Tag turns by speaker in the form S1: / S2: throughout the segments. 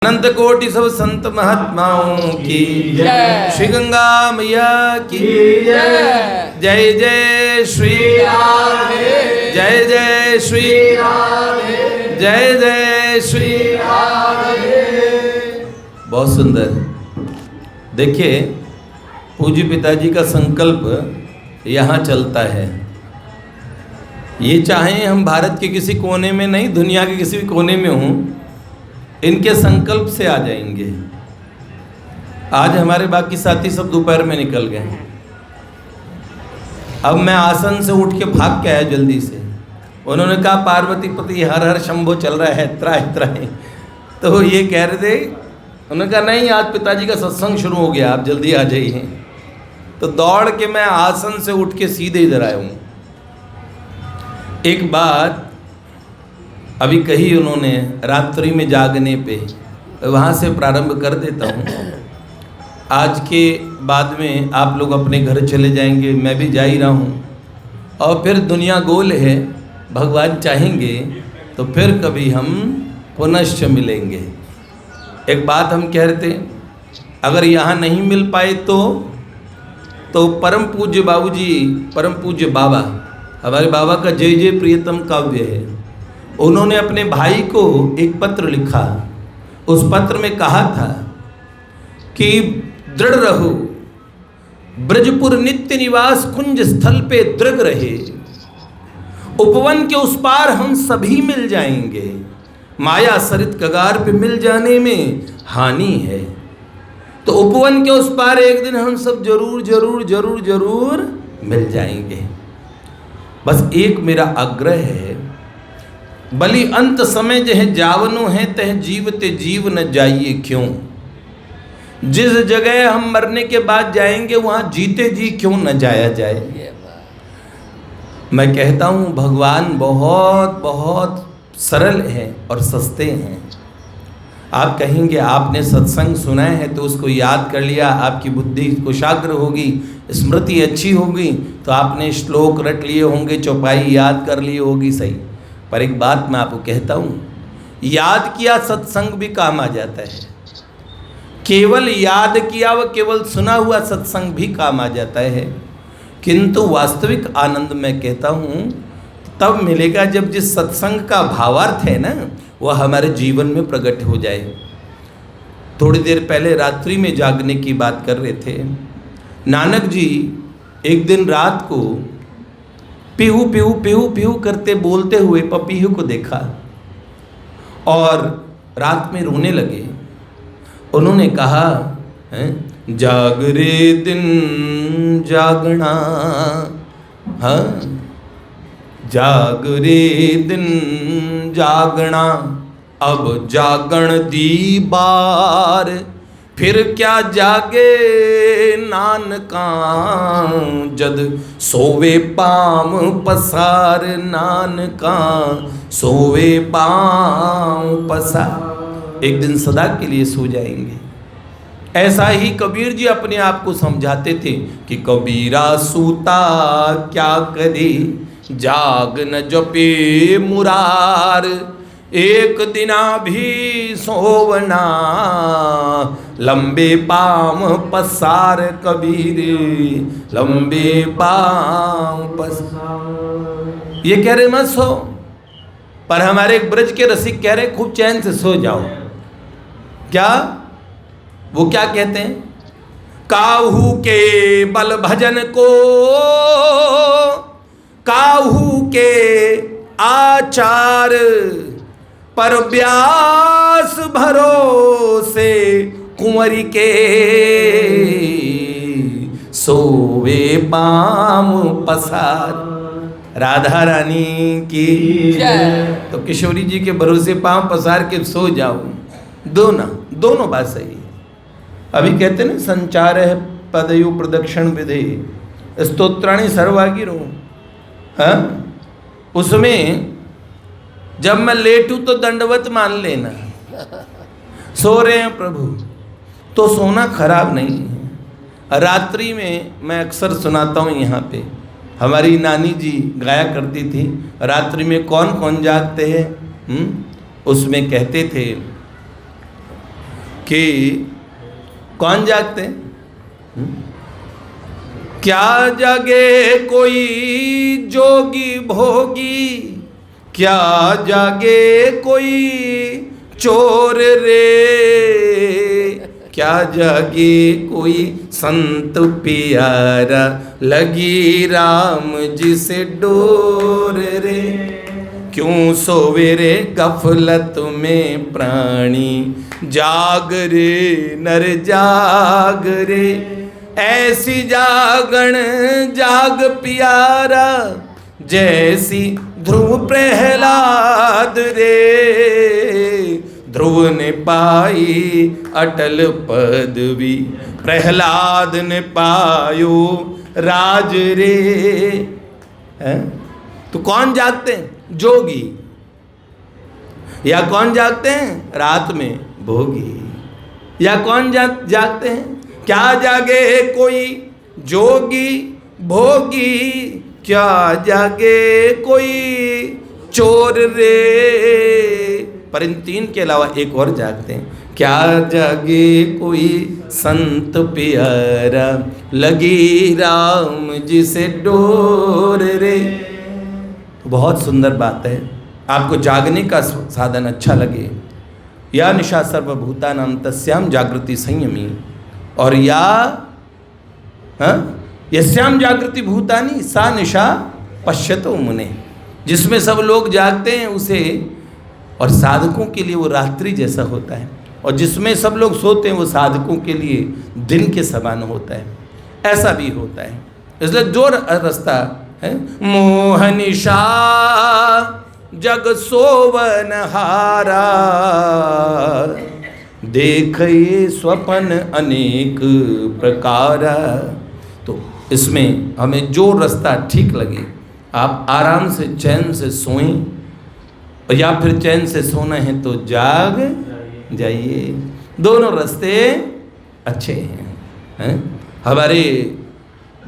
S1: अनंत कोटि सब संत महात्माओं की जय। श्री गंगा मैया की जय। जय जय श्री राधे। जय जय श्री राधे। जय जय श्री राधे। बहुत सुंदर। देखिए, पूज्य पिताजी का संकल्प यहाँ चलता है। ये चाहे हम भारत के किसी कोने में नहीं, दुनिया के किसी भी कोने में हों, इनके संकल्प से आ जाएंगे। आज हमारे बाकी साथी सब दोपहर में निकल गए। अब मैं आसन से उठ के भाग के आया जल्दी से। उन्होंने कहा पार्वती पति हर हर शंभो चल रहा है, त्राहि त्राहि। तो वो ये कह रहे थे, उन्होंने कहा नहीं, आज पिताजी का सत्संग शुरू हो गया, आप जल्दी आ जाइए। तो दौड़ के मैं आसन से उठ के सीधे इधर आया हूँ। एक बात अभी कही उन्होंने रात्रि में जागने पे, वहाँ से प्रारंभ कर देता हूँ। आज के बाद में आप लोग अपने घर चले जाएंगे, मैं भी जा ही रहा हूँ, और फिर दुनिया गोल है, भगवान चाहेंगे तो फिर कभी हम पुनश्च मिलेंगे। एक बात हम कह रहे थे, अगर यहाँ नहीं मिल पाए तो परम पूज्य बाबूजी, परम पूज्य बाबा, हमारे बाबा का जय जय प्रियतम काव्य है। उन्होंने अपने भाई को एक पत्र लिखा। उस पत्र में कहा था कि दृढ़ रहो, ब्रजपुर नित्य निवास कुंज स्थल पे दृढ़ रहे, उपवन के उस पार हम सभी मिल जाएंगे, माया सरित कगार पे मिल जाने में हानि है। तो उपवन के उस पार एक दिन हम सब जरूर जरूर जरूर जरूर मिल जाएंगे। बस एक मेरा आग्रह है, बलि अंत समय जह जावनो है तह जीवते जीव न जाइए क्यों। जिस जगह हम मरने के बाद जाएंगे वहां जीते जी क्यों न जाया जाए। मैं कहता हूं भगवान बहुत बहुत सरल है और सस्ते हैं। आप कहेंगे आपने सत्संग सुना है तो उसको याद कर लिया, आपकी बुद्धि कुशाग्र होगी, स्मृति अच्छी होगी, तो आपने श्लोक रट लिए होंगे, चौपाई याद कर ली होगी, सही। पर एक बात मैं आपको कहता हूँ, याद किया सत्संग भी काम आ जाता है। केवल याद किया व केवल सुना हुआ सत्संग भी काम आ जाता है, किंतु वास्तविक आनंद मैं कहता हूँ तब मिलेगा जब जिस सत्संग का भावार्थ है ना, वह हमारे जीवन में प्रकट हो जाए। थोड़ी देर पहले रात्रि में जागने की बात कर रहे थे। नानक जी एक दिन रात को पीहू पीहू पीहू पीहू करते बोलते हुए पपीहू को देखा और रात में रोने लगे। उन्होंने कहा, जाग रे दिन जागना, हाँ जाग रे दिन जागना, अब जागण दी बार, फिर क्या जागे नानका, जद सोवे पाम पसार, नानका सोवे पाम पसार। एक दिन सदा के लिए सो जाएंगे। ऐसा ही कबीर जी अपने आप को समझाते थे कि कबीरा सूता क्या करे, जाग न जपे मुरार, एक दिना भी सोवना, लंबे पाम पसार कबीर, लंबे पाम पसार। ये कह रहे मत सो, पर हमारे एक ब्रज के रसिक कह रहे खूब चैन से सो जाओ। क्या वो क्या कहते हैं, काहू के बल भजन को, काहू के आचार, पर व्यास भरोसे कुंवरी के, सोवे पाम पसार। राधा रानी की जय। तो किशोरी जी के भरोसे पाम पसार के सो जाओ। दोनों बात सही है। अभी कहते ना, संचार है पदयु प्रदक्षिण विधि, स्तोत्राणि सर्वागिरो। हाँ, उसमें जब मैं लेटूं तो दंडवत मान लेना। सो रहे हैं प्रभु तो सोना खराब नहीं है। रात्रि में मैं अक्सर सुनाता हूँ, यहाँ पे हमारी नानी जी गाया करती थी, रात्रि में कौन कौन जागते हैं। उसमें कहते थे कि कौन जागते हैं? क्या जागे कोई जोगी भोगी, क्या जागे कोई चोर रे, क्या जागे कोई संत प्यारा, लगी राम जी से डोर रे। क्यों सोवे रे गफलत में प्राणी, जाग रे नर जाग रे। ऐसी जागण जाग प्यारा, जैसी ध्रुव प्रहलाद रे। ध्रुव ने पाई अटल पदवी, प्रहलाद ने पायो राज रे। है? तो कौन जागते हैं? जोगी। या कौन जागते हैं? रात में भोगी। या कौन जागते हैं? क्या जागे कोई जोगी भोगी, क्या जागे कोई चोर रे। पर इन तीन के अलावा एक और जागते हैं। क्या जागे कोई संत प्यारा, लगी राम जी से डोर रे। बहुत सुंदर बात है। आपको जागने का साधन अच्छा लगे। या निशा सर्वभूतानां तस्याम जागृति संयमी, और या यस्याम जागृति भूतानि सा निशा पश्यतो मुने। जिसमें सब लोग जागते हैं उसे, और साधकों के लिए वो रात्रि जैसा होता है, और जिसमें सब लोग सोते हैं वो साधकों के लिए दिन के समान होता है। ऐसा भी होता है। इसलिए जो रास्ता है, मोहनिशा जग सोवन हारा, देखे स्वप्न अनेक प्रकार। तो इसमें हमें जो रास्ता ठीक लगे, आप आराम से चैन से सोएं, या फिर चैन से सोना है तो जाग जाइए। दोनों रास्ते अच्छे हैं। हमारे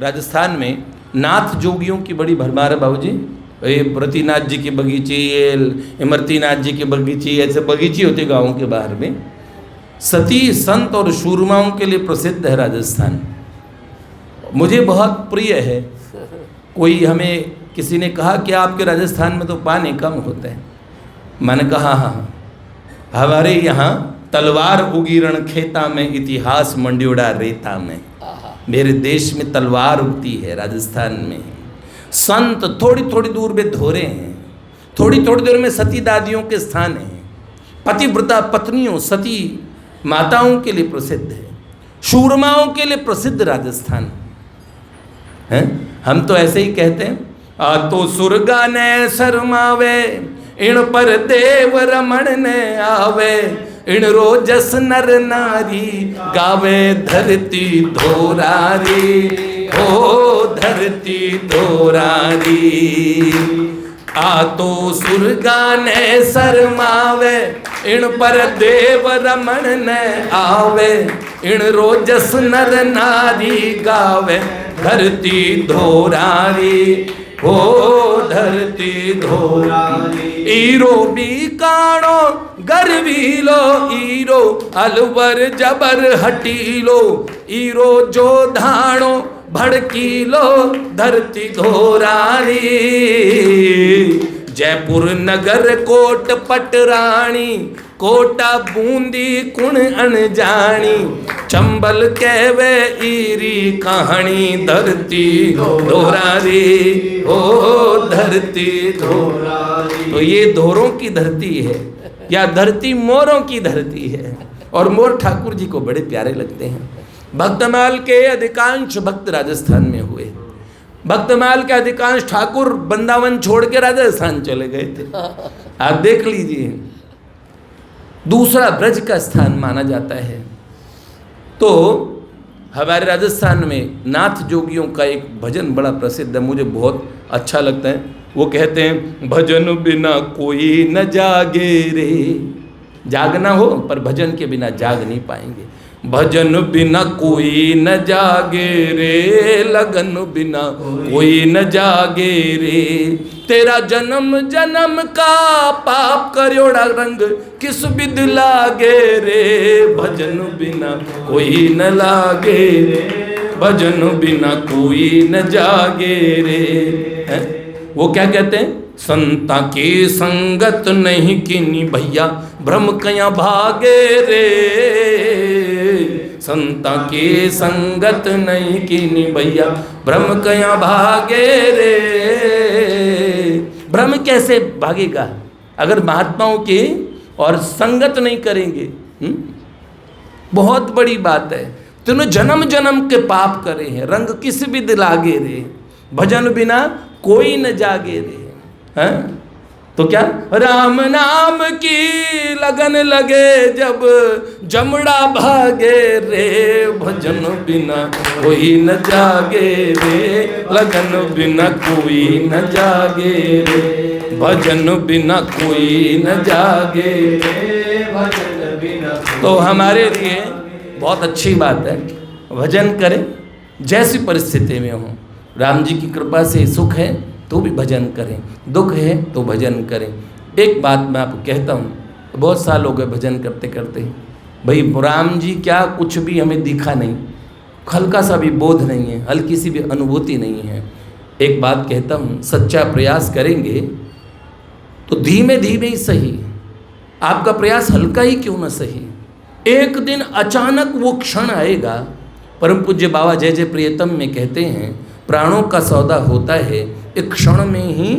S1: राजस्थान में नाथ जोगियों की बड़ी भरमार है बाबूजी। ये प्रतिनाथ जी के बगीचे, ये इमरतीनाथ जी के बगीचे, ऐसे बगीचे होते गाँव के बाहर में। सती संत और शूरमाओं के लिए प्रसिद्ध है राजस्थान। मुझे बहुत प्रिय है। कोई हमें किसी ने कहा कि आपके राजस्थान में तो पानी कम होता है। मैंने कहा हाँ, हमारे यहाँ तलवार उगीरण खेता में, इतिहास मंड्योड़ा रेता में। मेरे देश में तलवार उगती है, राजस्थान में। संत थोड़ी थोड़ी दूर में धोरे हैं, थोड़ी थोड़ी दूर में सती दादियों के स्थान हैं। पतिव्रता पत्नियों, सती माताओं के लिए प्रसिद्ध है, शूरमाओं के लिए प्रसिद्ध राजस्थान है। हम तो ऐसे ही कहते हैं, आ तो सुरगा ने शर्मावे, इन पर देव रमण ने आवे, इन रोजस नर नारी, गावे धरती धोरारी, हो धरती धोरारी। आ तो सुरगा ने शर्मावे, इन पर देव रमण ने आवे, इन रोजस नर नारी, गावे धरती धोरारी, हो धरती धोरारी। ईरो बीकाणो गर्वीलो, ईरो अलवर जबर हटीलो, ईरो जो धाणो भड़कीलो, धरती धोरारी। जयपुर नगर कोट पटरानी, कोटा बूंदी कुण अनजानी, चंबल कहवे ईरी कहानी, धरती धोरारी, ओ धरती धोरारी। तो ये धोरों की धरती है, या धरती मोरों की धरती है। और मोर ठाकुर जी को बड़े प्यारे लगते हैं। भक्तमाल के अधिकांश भक्त राजस्थान में हुए। भक्तमाल के अधिकांश ठाकुर वृंदावन छोड़ के राजस्थान चले गए थे। आप देख लीजिए, दूसरा ब्रज का स्थान माना जाता है। तो हमारे राजस्थान में नाथ जोगियों का एक भजन बड़ा प्रसिद्ध है, मुझे बहुत अच्छा लगता है। वो कहते हैं, भजन बिना कोई न जागे रे, जागना हो पर भजन के बिना जाग नहीं पाएंगे। भजन बिना कोई न जागे रे, लगन बिना कोई न जागे रे, तेरा जन्म जन्म का पाप करोड़ा रंग किस विध लागे रे, भजन बिना कोई न लागे रे, भजन बिना कोई न जागे रे। वो क्या कहते हैं, संता के संगत नहीं कीनी भैया भ्रम कया भागे रे, संता के संगत नहीं कीनी भैया भ्रम कया भागे रे। भ्रम कैसे भागेगा अगर महात्माओं की और संगत नहीं करेंगे? बहुत बड़ी बात है। तूने जन्म जन्म के पाप करे हैं, रंग किस विध लागे रे, भजन बिना कोई न जागे रे। हैं तो क्या, राम नाम की लगन लगे जब जमड़ा भागे रे, भजन बिना कोई न जागे रे, लगन बिना कोई न जागे रे, भजन बिना कोई न जागे रे, भजन बिना। तो हमारे लिए बहुत अच्छी बात है, भजन करें जैसी परिस्थिति में हो। राम जी की कृपा से सुख है तो भी भजन करें, दुख है तो भजन करें। एक बात मैं आपको कहता हूँ, बहुत साल हो गए भजन करते करते, भाई राम जी क्या कुछ भी हमें दिखा नहीं, हल्का सा भी बोध नहीं है, हल्की सी भी अनुभूति नहीं है। एक बात कहता हूँ, सच्चा प्रयास करेंगे तो धीमे धीमे ही सही, आपका प्रयास हल्का ही क्यों ना सही, एक दिन अचानक वो क्षण आएगा। परम पूज्य बाबा जय जय प्रियतम में कहते हैं, प्राणों का सौदा होता है एक क्षण में ही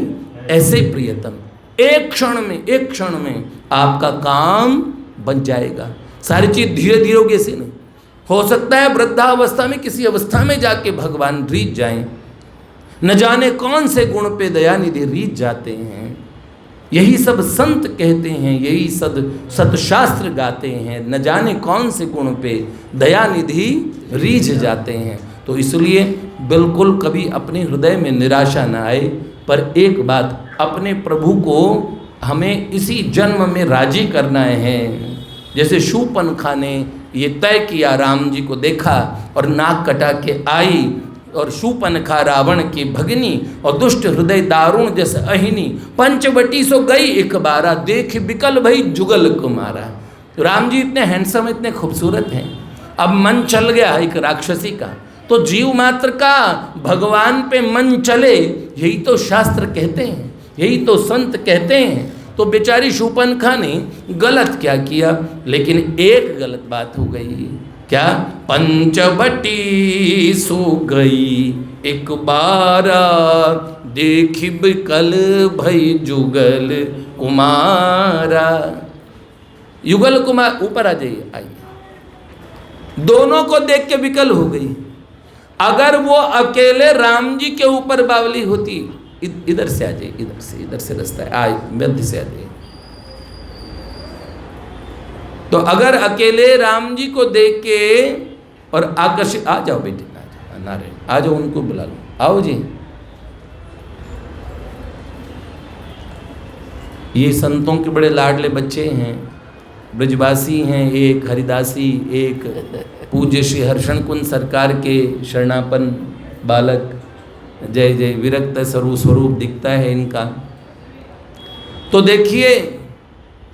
S1: ऐसे प्रियतम, एक क्षण में आपका काम बन जाएगा। सारी चीज धीरे धीरे होगी, ऐसे नहीं हो सकता है। वृद्धावस्था में किसी अवस्था में जाके भगवान रीझ जाएं, न जाने कौन से गुण पे दयानिधि रीझ जाते हैं। यही सब संत कहते हैं, यही सतशास्त्र गाते हैं, न जाने कौन से गुण पे दयानिधि रीझ जाते हैं। तो इसलिए बिल्कुल कभी अपने हृदय में निराशा न आए, पर एक बात, अपने प्रभु को हमें इसी जन्म में राजी करना है। जैसे शूर्पणखा ने ये तय किया, राम जी को देखा और नाक कटा के आई, और शूर्पणखा रावण की भगिनी और दुष्ट हृदय दारुण जैसे अहिनी, पंचवटी सो गई एक बारा, देख बिकल भई जुगल कुमारा। राम जी इतने हैंडसम, इतने खूबसूरत हैं, अब मन चल गया एक राक्षसी का। तो जीव मात्र का भगवान पे मन चले, यही तो शास्त्र कहते हैं, यही तो संत कहते हैं। तो बेचारी शूर्पणखा ने गलत क्या किया, लेकिन एक गलत बात हो गई। क्या, पंचवटी सो गई एक बारा, देखी बिकल भई जुगल कुमारा। युगल कुमार, ऊपर आ जाइए, आइए। दोनों को देख के विकल हो गई। अगर वो अकेले राम जी के ऊपर बावली होती, इधर से आ जाइए, इधर से रास्ता है, आए मध्य से आ जाइए। तो अगर अकेले राम जी को देख के और आकर्षित, आ जाओ बेटे, आ जाओ नारायण, आ जाओ, उनको बुला लो, आओ जी। ये संतों के बड़े लाडले बच्चे हैं, ब्रजवासी हैं, एक हरिदासी, एक पूज्य श्री हर्षण कुंज सरकार के शरणापन बालक। जय जय, विरक्त स्वरूप दिखता है इनका। तो देखिए,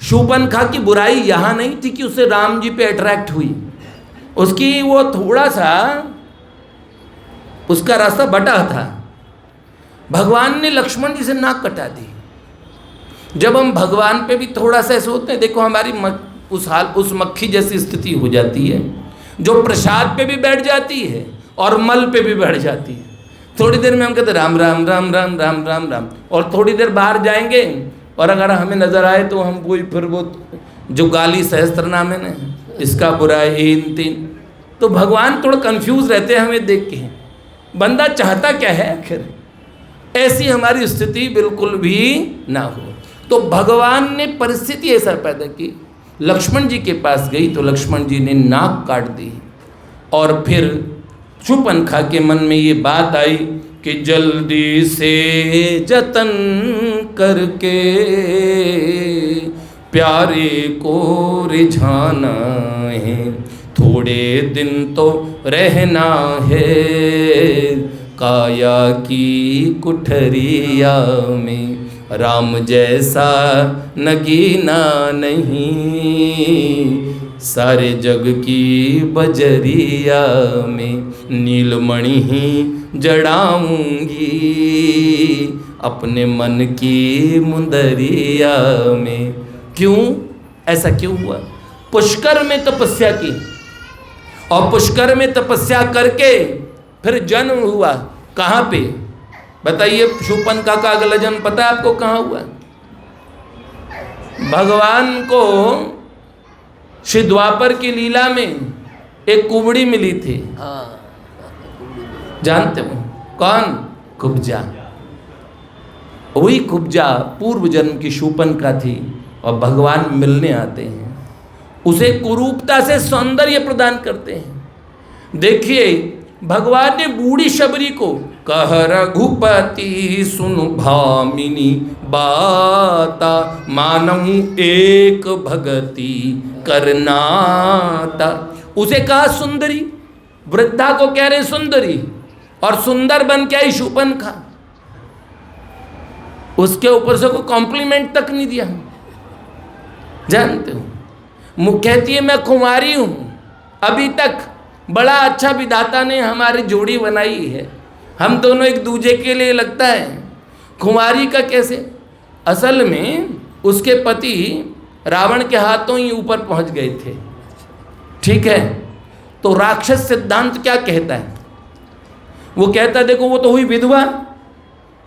S1: शूर्पणखा की बुराई यहाँ नहीं थी कि उसे राम जी पे अट्रैक्ट हुई, उसकी वो थोड़ा सा उसका रास्ता बटा था। भगवान ने लक्ष्मण जी से नाक कटा दी। जब हम भगवान पे भी थोड़ा सा ऐसे होते हैं, देखो हमारी उस मक्खी जैसी स्थिति हो जाती है, जो प्रसाद पे भी बैठ जाती है और मल पे भी बैठ जाती है। थोड़ी देर में हम कहते राम राम राम राम राम राम राम, और थोड़ी देर बाहर जाएंगे और अगर हमें नजर आए तो हम वही फिर वो जो गाली सहस्त्रनाम है ना, इसका बुरा इन तीन। तो भगवान थोड़ा कंफ्यूज रहते हैं हमें देख के, बंदा चाहता क्या है आखिर। ऐसी हमारी स्थिति बिल्कुल भी ना हो। तो भगवान ने परिस्थिति ऐसा पैदा की, लक्ष्मण जी के पास गई तो लक्ष्मण जी ने नाक काट दी। और फिर शूर्पणखा के मन में ये बात आई कि जल्दी से जतन करके प्यारे को रिझाना है, थोड़े दिन तो रहना है, काया की कुठरिया में राम जैसा नगीना नहीं, सारे जग की बजरिया में नीलमणि ही जड़ाऊंगी, अपने मन की मुंदरिया में। क्यों ऐसा क्यों हुआ? पुष्कर में तपस्या की, और पुष्कर में तपस्या करके फिर जन्म हुआ। कहाँ पे बताइए? शूर्पणखा का अगला जन्म पता है आपको कहाँ हुआ? भगवान को श्री द्वापर की लीला में एक कुबड़ी मिली थी। जानते हो कौन? कुब्जा। वही कुब्जा पूर्व जन्म की शूर्पणखा थी, और भगवान मिलने आते हैं, उसे कुरूपता से सौंदर्य प्रदान करते हैं। देखिए भगवान ने बूढ़ी शबरी को कह रघुपति सुन भामिनी बाता, मानहु एक भगति करनाता। उसे कहा सुंदरी, वृद्धा को कह रहे सुंदरी, और सुंदर बन के आई शूर्पणखा। उसके ऊपर से कोई कॉम्प्लीमेंट तक नहीं दिया। जानते हो कहती है मैं कुंवारी हूं, अभी तक बड़ा अच्छा विधाता ने हमारी जोड़ी बनाई है, हम दोनों एक दूजे के लिए लगता है। कुंवारी का कैसे? असल में उसके पति रावण के हाथों ही ऊपर पहुंच गए थे, ठीक है? तो राक्षस सिद्धांत क्या कहता है? वो कहता है देखो वो तो हुई विधवा,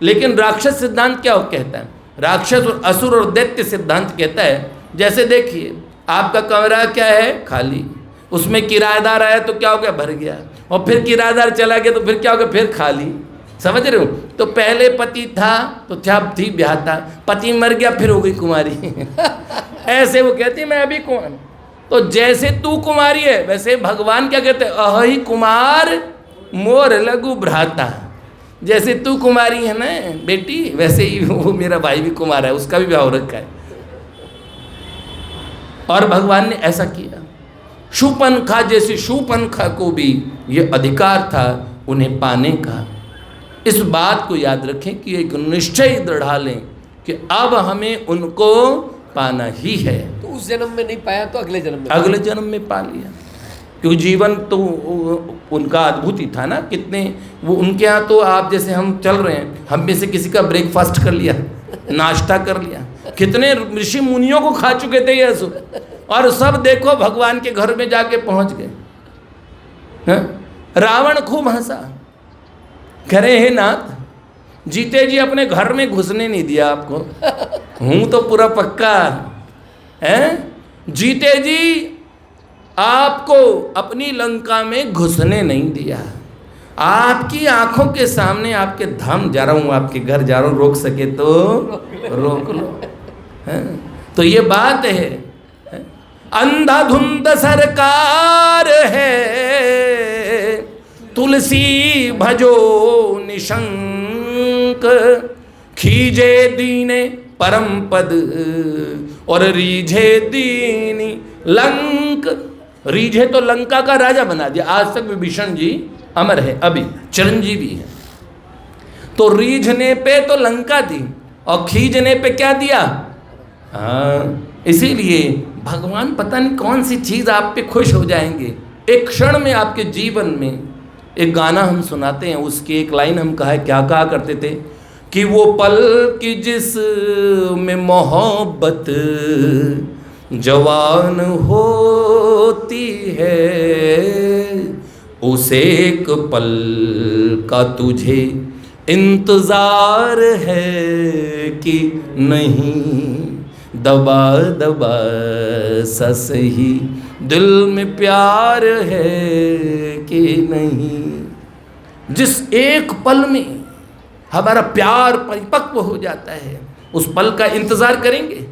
S1: लेकिन राक्षस सिद्धांत क्या कहता है? राक्षस और असुर और दैत्य सिद्धांत कहता है, जैसे देखिए आपका कमरा क्या है? खाली, उसमें किराएदार आया तो क्या हो गया? भर गया, और फिर किराएदार चला गया तो फिर क्या हो गया? फिर खाली। समझ रहे हो? तो पहले पति था तो थी ब्याह था, पति मर गया फिर हो गई कुमारी। ऐसे वो कहती है मैं अभी कुमार। तो जैसे तू कुमारी है वैसे भगवान क्या कहते हैं? अहि कुमार मोर लघु भ्राता। जैसे तू कुमारी है ना बेटी, वैसे ही वो मेरा भाई भी कुमार है, उसका भी ब्याह हो रखा है। और भगवान ने ऐसा किया। शूर्पणखा जैसी शूर्पणखा को भी ये अधिकार था उन्हें पाने का। इस बात को याद रखें कि एक निश्चय दृढ़ा लें कि अब हमें उनको पाना ही है।
S2: तो उस जन्म में नहीं पाया तो अगले जन्म में
S1: पा लिया, क्योंकि जीवन तो उनका अद्भुत ही था ना। कितने वो उनके यहाँ तो आप जैसे हम चल रहे हैं, हम में से किसी का ब्रेकफास्ट कर लिया, नाश्ता कर लिया, कितने ऋषि मुनियों को खा चुके थे ये असुर, और सब देखो भगवान के घर में जाके पहुंच गए। रावण खूब हंसा, कह रहे हे नाथ जीते जी अपने घर में घुसने नहीं दिया आपको, हूं तो पूरा पक्का है। जीते जी आपको अपनी लंका में घुसने नहीं दिया, आपकी आंखों के सामने आपके धाम जा रहा हूं, आपके घर जा रहा हूं, रोक सके तो रोक लो। तो ये बात है, अंधाधुंध सरकार है, तुलसी भजो निशंक, खीजे दीने परम पद और रीझे दीनी लंक। रीझे तो लंका का राजा बना दिया, आज तक विभीषण जी अमर है, अभी चिरंजीवी है। तो रीझने पे तो लंका थी, और खींचने पे क्या दिया? हाँ, इसीलिए भगवान पता नहीं कौन सी चीज़ आप पे खुश हो जाएंगे एक क्षण में आपके जीवन में। एक गाना हम सुनाते हैं, उसकी एक लाइन हम क्या कहा करते थे कि वो पल की जिस में मोहब्बत जवान होती है, उस एक पल का तुझे इंतजार है कि नहीं, दबा दबा सा सही दिल में प्यार है कि नहीं। जिस एक पल में हमारा प्यार परिपक्व हो जाता है, उस पल का इंतजार करेंगे।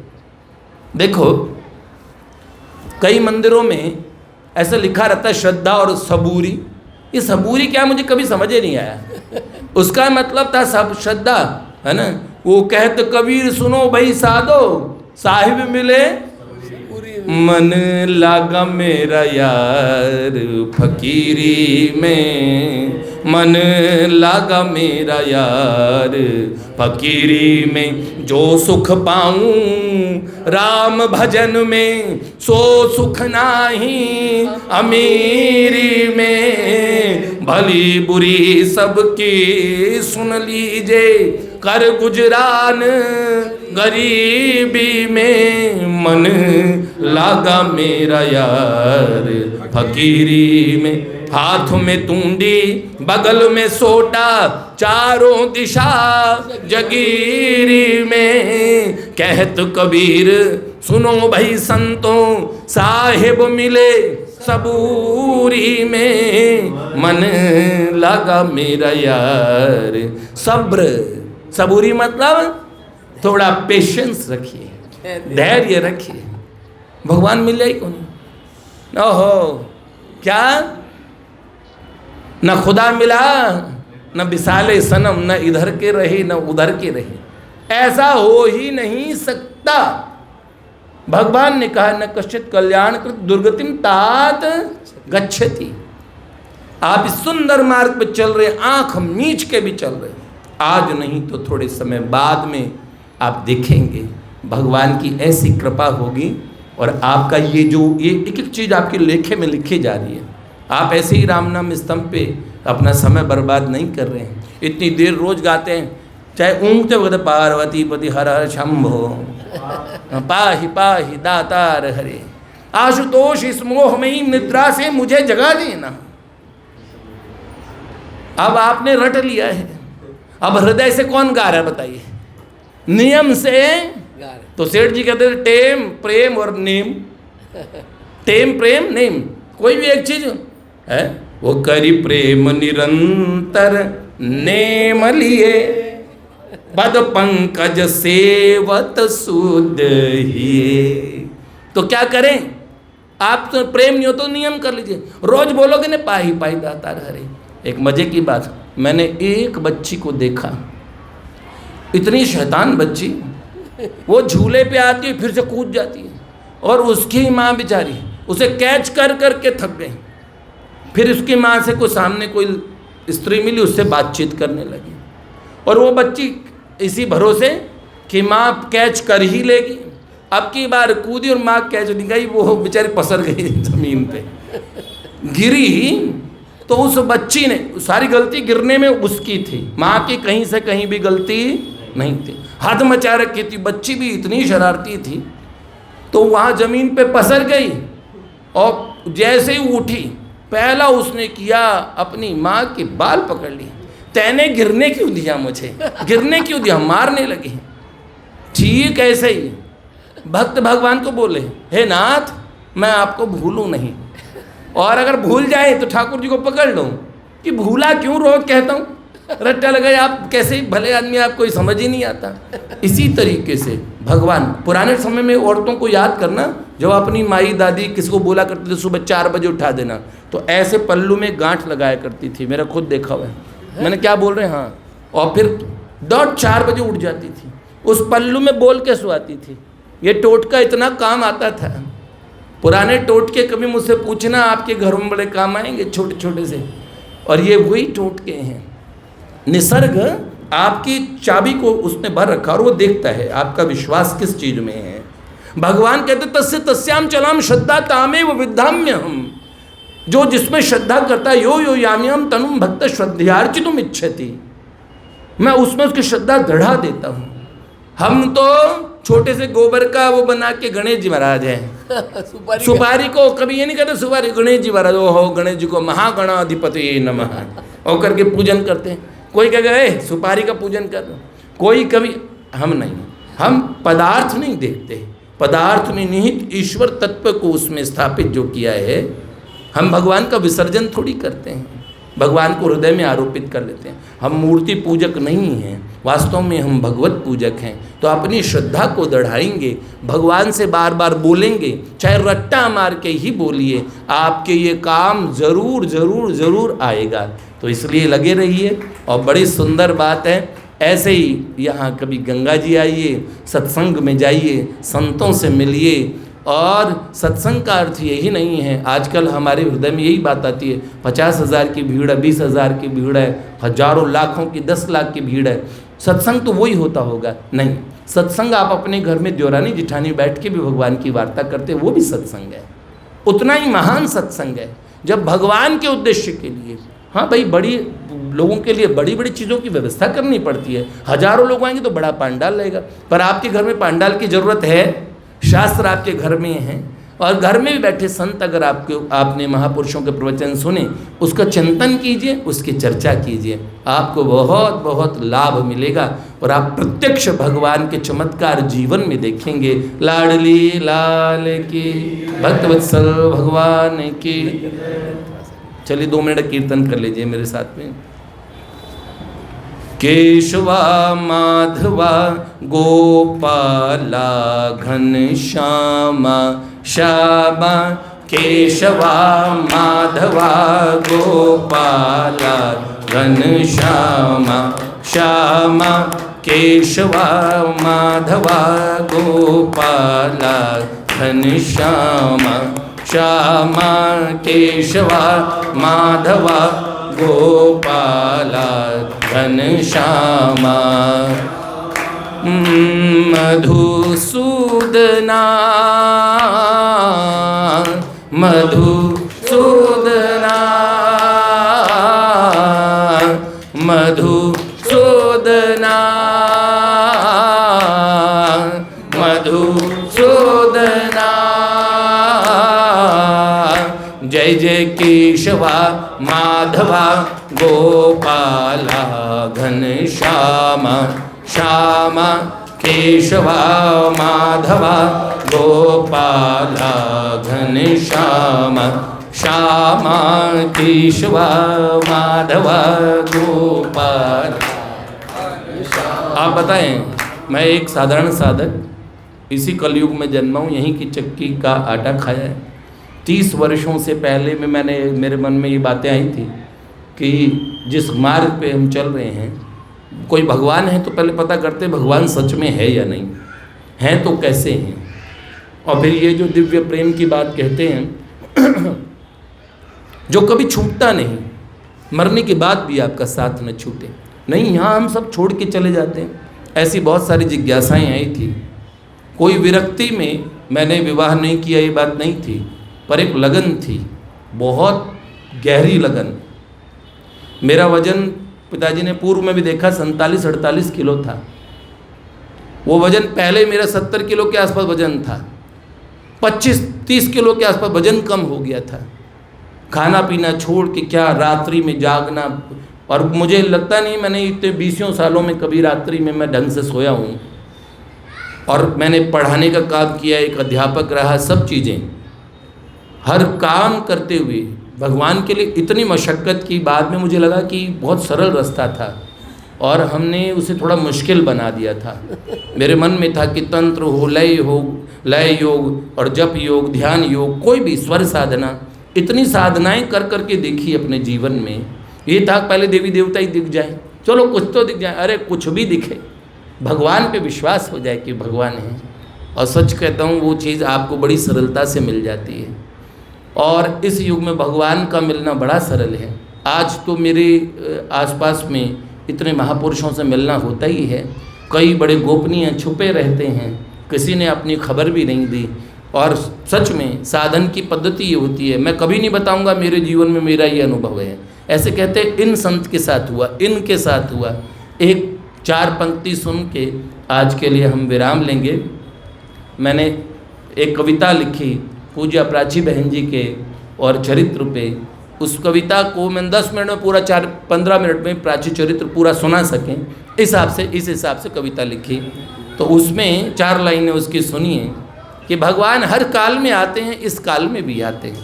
S1: देखो कई मंदिरों में ऐसा लिखा रहता है श्रद्धा और सबूरी। ये सबूरी क्या, मुझे कभी समझ ही नहीं आया। उसका मतलब था सब श्रद्धा है ना। वो कहत कबीर सुनो भाई साधो, साहिब मिले
S2: पूरी
S1: मन लागा मेरा यार फकीरी में, मन लागा मेरा यार फकीरी में। जो सुख पाऊं राम भजन में, सो सुख नाही अमीरी में। भली बुरी सबकी सुन लीजिए, कर गुजरान गरीबी में। मन लागा मेरा यार फकीरी में। हाथ में तूंडी बगल में सोटा, चारों दिशा जगीरी में। कहत कबीर सुनो भाई संतों, साहिब मिले सबूरी में। मन लगा मेरा यार। सब्र, सबूरी मतलब थोड़ा पेशेंस रखिए, धैर्य रखिए, भगवान मिल जाए कौन। ओहो क्या न खुदा मिला न विशाले सनम, न इधर के रहे न उधर के रहे, ऐसा हो ही नहीं सकता। भगवान ने कहा न कश्चित कल्याण कृत दुर्गतिम तात गच्छति। आप इस सुंदर मार्ग पे चल रहे, आंख मीच के भी चल रहे, आज नहीं तो थोड़े समय बाद में आप देखेंगे भगवान की ऐसी कृपा होगी और आपका ये एक एक चीज़ आपके लेखे में लिखी जा रही है। आप ऐसे ही राम नाम स्तंभ पे अपना समय बर्बाद नहीं कर रहे हैं। इतनी देर रोज गाते हैं, चाहे ऊँगते वक्त पार्वती पति हर हर शंभो पाहि पाहि दातार हरे। आशुतोष इस मोहमयी निद्रा से मुझे जगा देना। अब आपने रट लिया है, अब हृदय से कौन गा रहा है बताइए, नियम से। तो सेठ जी कहते थे टेम प्रेम और नेम, टेम प्रेम नेम, कोई भी एक चीज है वो करी प्रेम निरंतर नेम लिए। पद पंकज सेवत सुध ही। तो क्या करें, आप तो प्रेम नहीं हो तो नियम कर लीजिए, रोज बोलोगे ना पाही पाही दातार हरे। एक मजे की बात, मैंने एक बच्ची को देखा, इतनी शैतान बच्ची, वो झूले पे आती है फिर से कूद जाती है, और उसकी माँ बेचारी उसे कैच कर करके थक गई। फिर उसकी माँ से कोई सामने कोई स्त्री मिली, उससे बातचीत करने लगी, और वो बच्ची इसी भरोसे कि माँ कैच कर ही लेगी, अब की बार कूदी और माँ कैच नहीं गई, वो बेचारी पसर गई जमीन पे, गिरी। तो उस बच्ची ने, सारी गलती गिरने में उसकी थी, माँ की कहीं से कहीं भी गलती नहीं थी। हद मचा रखी थी, बच्ची भी इतनी शरारती थी, तो वहाँ ज़मीन पे पसर गई, और जैसे ही उठी पहला उसने किया अपनी माँ के बाल पकड़ लिए। तैने गिरने क्यों दिया मुझे, गिरने क्यों दिया, मारने लगी। ठीक ऐसे ही भक्त भगवान को बोले, हे नाथ मैं आपको भूलूं नहीं, और अगर भूल जाए तो ठाकुर जी को पकड़ लो कि भूला क्यों, रोज कहता हूँ रट्टा लगाए, आप कैसे भले आदमी, आप कोई समझ ही नहीं आता। इसी तरीके से भगवान, पुराने समय में औरतों को याद करना, जब अपनी माई दादी किसको बोला करती थी सुबह 4 बजे उठा देना, तो ऐसे पल्लू में गांठ लगाया करती थी, मेरा खुद देखा हुआ है। मैंने क्या बोल रहे हैं, हाँ, और फिर 4 बजे उठ जाती थी, उस पल्लू में बोल के सुआती थी। ये टोटका इतना काम आता था, पुराने टोटके कभी मुझसे पूछना, आपके घरों में बड़े काम आएंगे छोटे छोटे से, और ये वही टोटके हैं। निसर्ग आपकी चाबी को उसने भर रखा, और वो देखता है आपका विश्वास किस चीज में है। भगवान कहते तस्य तस्याम चलाम श्रद्धा तामेव विद्धाम्य हम। जो जिसमें श्रद्धा करता है, यो यो याम्यम तनुम भक्त श्रद्धार्चितुम इच्छति, मैं उसमें उसकी श्रद्धा दृढ़ा देता हूँ। हम तो छोटे से गोबर का वो बना के गणेश जी महाराज हैं, सुपारी को कभी ये नहीं कहते सुपारी, गणेश जी महाराज, ओ हो गणेश जी को महागणाधिपति नमः, और करके पूजन करते हैं। कोई कहेगा सुपारी का पूजन कर दो, कोई कभी, हम नहीं, हम पदार्थ नहीं देखते, पदार्थ में निहित ईश्वर तत्व को उसमें स्थापित जो किया है, हम भगवान का विसर्जन थोड़ी करते हैं, भगवान को हृदय में आरोपित कर लेते हैं। हम मूर्ति पूजक नहीं हैं, वास्तव में हम भगवत पूजक हैं। तो अपनी श्रद्धा को बढ़ाएंगे, भगवान से बार बार बोलेंगे, चाहे रट्टा मार के ही बोलिए, आपके ये काम जरूर जरूर जरूर आएगा। तो इसलिए लगे रहिए। और बड़ी सुंदर बात है, ऐसे ही यहाँ कभी गंगा जी आइए, सत्संग में जाइए, संतों से मिलिए। और सत्संग का अर्थ यही नहीं है, आजकल हमारे हृदय में यही बात आती है 50,000 की भीड़ है, 20,000 की भीड़ है, हजारों लाखों की 10 लाख की भीड़ है, सत्संग तो वही होता होगा। नहीं, सत्संग आप अपने घर में देवरानी जिठानी बैठ के भी भगवान की वार्ता करते, वो भी सत्संग है, उतना ही महान सत्संग है। जब भगवान के उद्देश्य के लिए, हाँ भाई, बड़ी लोगों के लिए बड़ी बड़ी चीज़ों की व्यवस्था करनी पड़ती है, हजारों लोग आएंगे तो बड़ा पांडाल लगेगा, पर आपके घर में पांडाल की ज़रूरत है? शास्त्र आपके घर में हैं, और घर में भी बैठे संत अगर आपने महापुरुषों के प्रवचन सुने, उसका चिंतन कीजिए, उसकी चर्चा कीजिए, आपको बहुत बहुत लाभ मिलेगा और आप प्रत्यक्ष भगवान के चमत्कार जीवन में देखेंगे। लाडली लाल की, भक्तवत्सल भगवान की। चलिए 2 मिनट कीर्तन कर लीजिए मेरे साथ में। केशवा माधवा गोपाला घनश्यामा श्यामा, केशवा माधवा गोपाला घनश्यामा श्यामा, केशवा माधवा गोपाला घनश्यामा श्यामा, केशवा माधवा गोपाला घनश्यामा। मधुसूदना मधुसूदना मधुसूदना मधुसूदना, जय जय केशवा माधवा गोपाला घनश्यामा श्यामा, केशवा माधवा गोपाला घनश्यामा श्यामा, केशवा माधवा गोपाल। आप बताएं, मैं एक साधारण साधक, इसी कलयुग में जन्मा हूँ, यहीं की चक्की का आटा खाया है। 30 वर्षों से पहले में मेरे मन में ये बातें आई थी कि जिस मार्ग पे हम चल रहे हैं, कोई भगवान है तो पहले पता करते भगवान सच में है या नहीं है, तो कैसे हैं। और फिर ये जो दिव्य प्रेम की बात कहते हैं जो कभी छूटता नहीं, मरने के बाद भी आपका साथ न छूटे, नहीं, यहाँ हम सब छोड़ के चले जाते हैं। ऐसी बहुत सारी जिज्ञासाएं आई थी। कोई विरक्ति में मैंने विवाह नहीं किया, ये बात नहीं थी, पर एक लगन थी, बहुत गहरी लगन। मेरा वजन पिताजी ने पूर्व में भी देखा 47-48 किलो था। वो वजन पहले मेरा 70 किलो के आसपास वजन था, 25-30 किलो के आसपास वजन कम हो गया था। खाना पीना छोड़ के क्या, रात्रि में जागना, और मुझे लगता नहीं मैंने इतने 20 सालों में कभी रात्रि में मैं ढंग से सोया हूँ। और मैंने पढ़ाने का काम किया, एक अध्यापक रहा, सब चीज़ें, हर काम करते हुए भगवान के लिए इतनी मशक्क़त की। बाद में मुझे लगा कि बहुत सरल रास्ता था और हमने उसे थोड़ा मुश्किल बना दिया था। मेरे मन में था कि तंत्र हो, लय योग और जप योग, ध्यान योग, कोई भी स्वर साधना, इतनी साधनाएं कर करके देखी अपने जीवन में। ये था पहले देवी देवता ही दिख जाए, चलो कुछ तो दिख जाए, अरे कुछ भी दिखे, भगवान पे विश्वास हो जाए कि भगवान है। और सच कहता हूँ वो चीज़ आपको बड़ी सरलता से मिल जाती है। और इस युग में भगवान का मिलना बड़ा सरल है। आज तो मेरे आसपास में इतने महापुरुषों से मिलना होता ही है, कई बड़े गोपनीय छुपे रहते हैं, किसी ने अपनी खबर भी नहीं दी। और सच में साधन की पद्धति ये होती है, मैं कभी नहीं बताऊंगा मेरे जीवन में मेरा ये अनुभव है। ऐसे कहते हैं इन संत के साथ हुआ, इनके साथ हुआ। एक 4 पंक्ति सुन के आज के लिए हम विराम लेंगे। मैंने एक कविता लिखी पूज्य प्राची बहन जी के और चरित्र पे। उस कविता को मैं 10 मिनट में पूरा 15 मिनट में प्राची चरित्र पूरा सुना सकें, इस हिसाब से कविता लिखी। तो उसमें 4 लाइनें उसकी सुनिए कि भगवान हर काल में आते हैं, इस काल में भी आते हैं।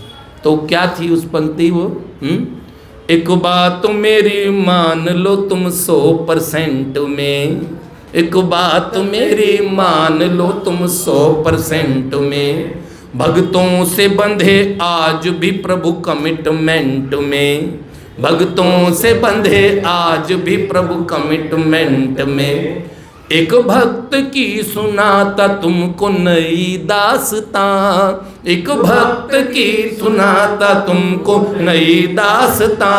S1: तो क्या थी उस पंक्ति वो, एक बात मेरी मान लो तुम 100% में, एक बात मेरी मान लो तुम 100% में, भक्तों से बंधे आज भी प्रभु कमिटमेंट में, भक्तों से बंधे आज भी प्रभु कमिटमेंट में। एक भक्त की सुनाता तुमको नई दास्तां, एक भक्त की सुनाता तुमको नई दास्तां।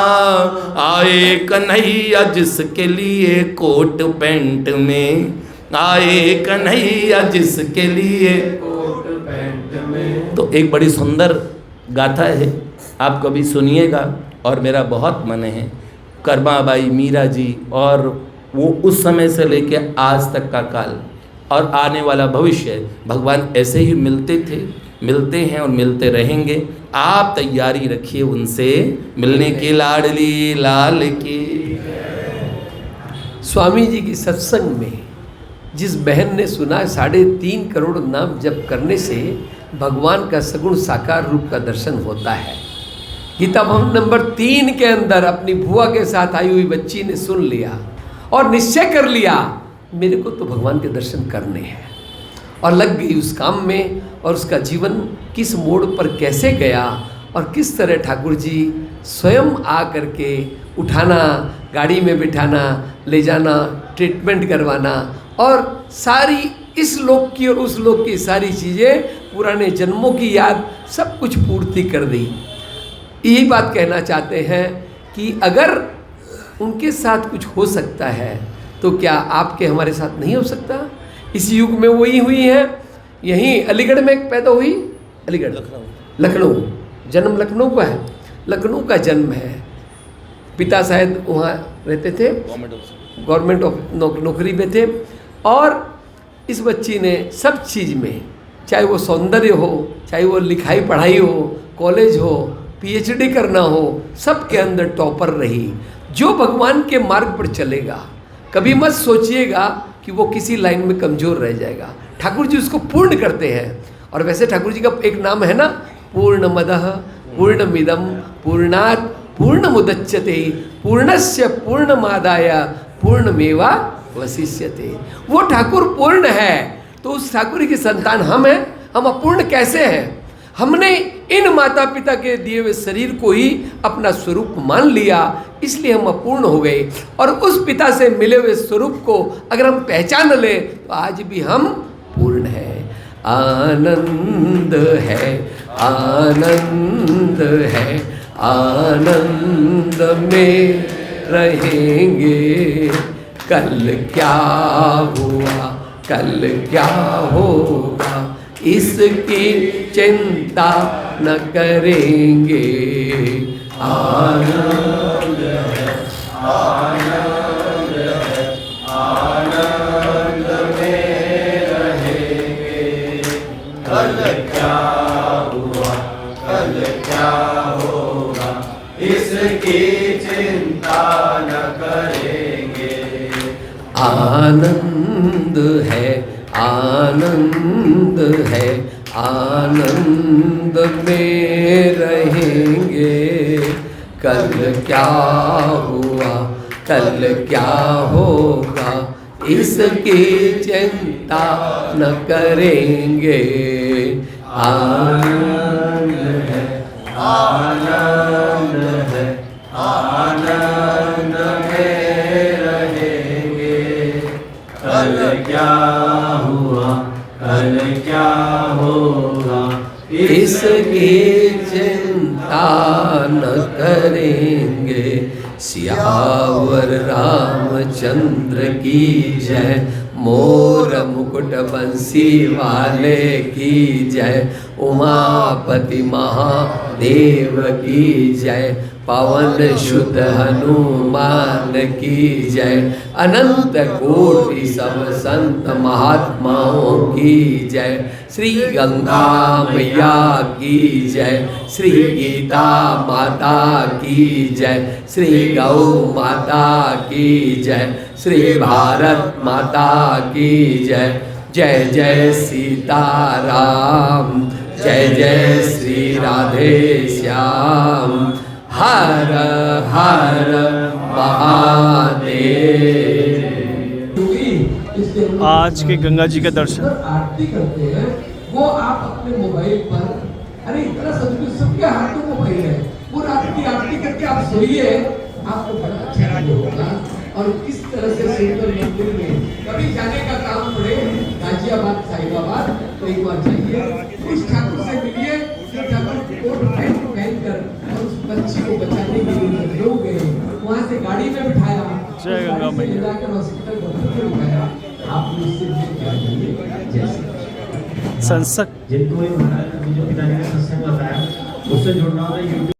S1: आए कन्हैया जिसके लिए कोट पैंट में, आए कन्हैया जिसके लिए कोट पैंट में। तो एक बड़ी सुंदर गाथा है, आप कभी सुनिएगा। और मेरा बहुत मन है कर्माबाई मीरा जी, और वो उस समय से लेके आज तक का काल और आने वाला भविष्य भगवान ऐसे ही मिलते थे, मिलते हैं और मिलते रहेंगे। आप तैयारी रखिए उनसे मिलने की, लाडली लाल की।
S2: स्वामी जी की सत्संग में जिस बहन ने सुना 3.5 करोड़ नाम जप करने से भगवान का सगुण साकार रूप का दर्शन होता है। गीता भवन नंबर 3 के अंदर अपनी बुआ के साथ आई हुई बच्ची ने सुन लिया और निश्चय कर लिया मेरे को तो भगवान के दर्शन करने हैं, और लग गई उस काम में। और उसका जीवन किस मोड़ पर कैसे गया और किस तरह ठाकुर जी स्वयं आ करके उठाना, गाड़ी में बिठाना, ले जाना, ट्रीटमेंट करवाना, और सारी इस लोक की और उस लोक की सारी चीज़ें, पुराने जन्मों की याद, सब कुछ पूर्ति कर दी। यही बात कहना चाहते हैं कि अगर उनके साथ कुछ हो सकता है तो क्या आपके हमारे साथ नहीं हो सकता? इस युग में वही हुई है। यहीं अलीगढ़ में पैदा हुई, अलीगढ़ लखनऊ, जन्म लखनऊ का है, लखनऊ का जन्म है। पिता शायद वहाँ रहते थे, गवर्नमेंट ऑफ नौकरी में थे। और इस बच्ची ने सब चीज़ में, चाहे वो सौंदर्य हो, चाहे वो लिखाई पढ़ाई हो, कॉलेज हो, पीएचडी करना हो, सब के अंदर टॉपर रही। जो भगवान के मार्ग पर चलेगा, कभी मत सोचिएगा कि वो किसी लाइन में कमज़ोर रह जाएगा। ठाकुर जी उसको पूर्ण करते हैं। और वैसे ठाकुर जी का एक नाम है ना, पूर्णमदः पूर्णमिदं पूर्णात् पूर्णमुदच्यते पूर्णस्य पूर्णमादाय पूर्णमेवावशिष्यते। वो ठाकुर पूर्ण है, तो उस ठाकुर की संतान हम हैं। हम अपूर्ण कैसे हैं? हमने इन माता पिता के दिए हुए शरीर को ही अपना स्वरूप मान लिया, इसलिए हम अपूर्ण हो गए। और उस पिता से मिले हुए स्वरूप को अगर हम पहचान लें तो आज भी हम पूर्ण हैं। आनंद है, आनंद है, आनंद में रहेंगे। कल क्या हुआ, कल क्या होगा, इसकी चिंता न करेंगे। आनंद है, आनंद है, आनंद में रहेंगे। कल क्या हुआ, कल क्या होगा, इसकी चिंता न करेंगे। आनंद है, आनंद है, आनंद में रहेंगे। कल क्या हुआ, कल क्या होगा, इसकी चिंता न करेंगे। आनंद है, आनंद है, आनंद में रहेंगे। कल क्या हुआ, कल क्या होगा, इसकी चिंता न करेंगे। सियावर रामचंद्र की जय, मोर मुकुट बंसी वाले की जय, उमापति महादेव की जय, पवन शुद्ध हनुमान की जय, अनंत कोटि सब संत महात्माओं की जय, श्री गंगा मैया की जय, श्री गीता माता की जय, श्री गौ माता की जय, श्री भारत माता की जय। जय जय सीताराम, जय जय श्री राधे श्याम, हर हर महादेव।
S3: आज के गंगा जी के दर्शन
S4: आरती करते हैं, वो आप अपने मोबाइल पर, अरे इतना सब सबके हाथ में मोबाइल है,
S2: पूरा आरती करके आप सोइए, आपको बड़ा अच्छा होगा। और किस तरह से सुंदर मंदिर में कभी जाने का काम पड़े गाजियाबाद साहिबाबाद तो एक बार जाइए, उस ठाकुर से मिलिए जो ठाकुर कोट पैंट पहनकर और उस बच्ची को बचाने के लिए लोग गए, वहाँ से गाड़ी में बिठाया,
S3: जय गंगा मैया।
S2: जाकर हॉस्पिटल डॉक्टर को दिखाया। आप उससे जैसे
S3: संसद
S4: जिनको ये महाराज जो पिताजी ने सत्संग बताया उससे जुड़ना होगा।